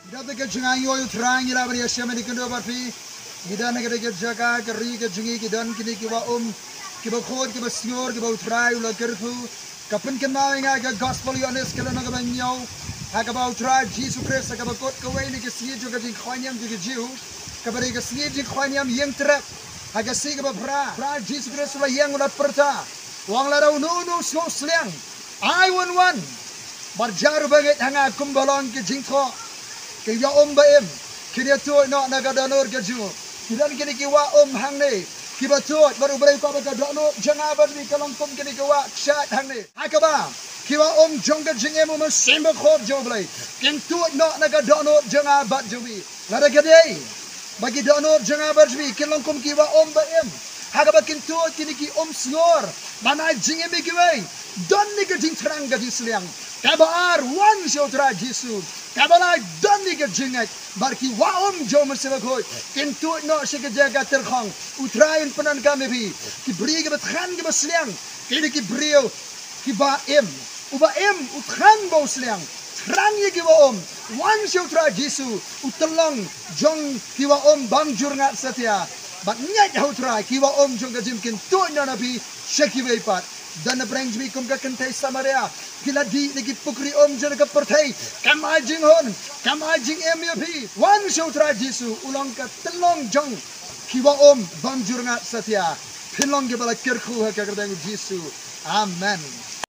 Kita ke jengai yo terang ira beri asia medikan do barfi. Kita nak ke jaga keri ke jengi kita kini kiwa kiba khod kiba snor kiba utrai ulah kerfu. Kapan kenal ingat ke gospel yones kalau nak banyak. Hakaba utrai Jesus Christ hakaba kot kawai ni ke sini juga jing khanyam juga jiu. Kabari ke sini jing khanyam yang terap. Haga si kiba pra Jesus Christ ulah yang ulah perta. Wang larau nu sliang. I want. Barjar banget hanga kumbalong ke jing tho. Kaya baim, kini tu nak nagadanur kerja. Kita kini kiwa hang ni, kiba tu baru berai kau nagadanur jangan berbi kalau kum kini kiwa chat hang ni. Akaba, kiwa jongga jengemu mesimba khod jauh berai. Kini tu nak nagadanur jangan berjubi. Lada kedai, bagi danur jangan berjubi. Kalau kum kiwa baim, akaba kini tu kini ki snor, mana jengemi kiwa. Don ni kerjing terang kerjing sliang. Kabar wan syautra Jesus. Kabalai dan ni kerjingat. Barki wahum jauh mersebakoi. Kintu no sekejaga terkhang. Utrain penan kami bi. Ki beri ke betkan ke besliang. Kini ki beriu ki baim. Baim utkan bau sliang. Terang ye ki wahum. Wan syautra Jesus. Utelong jong ki wahum bang jurngat setia. Bat nyat hautra ki wahum jong kerjim kintu no nabi syaki weipat. Dan brings me kum ka kentai Samaria. Kila di lagi pukri jana ka pertai. Kam ajing hon. Kam ajing MUP. Wan syautra Jisu. Ulang ka telong jong. Kiwa banjur ngat setia. Pilong ke bala kirku ha ka Jisu. Amen.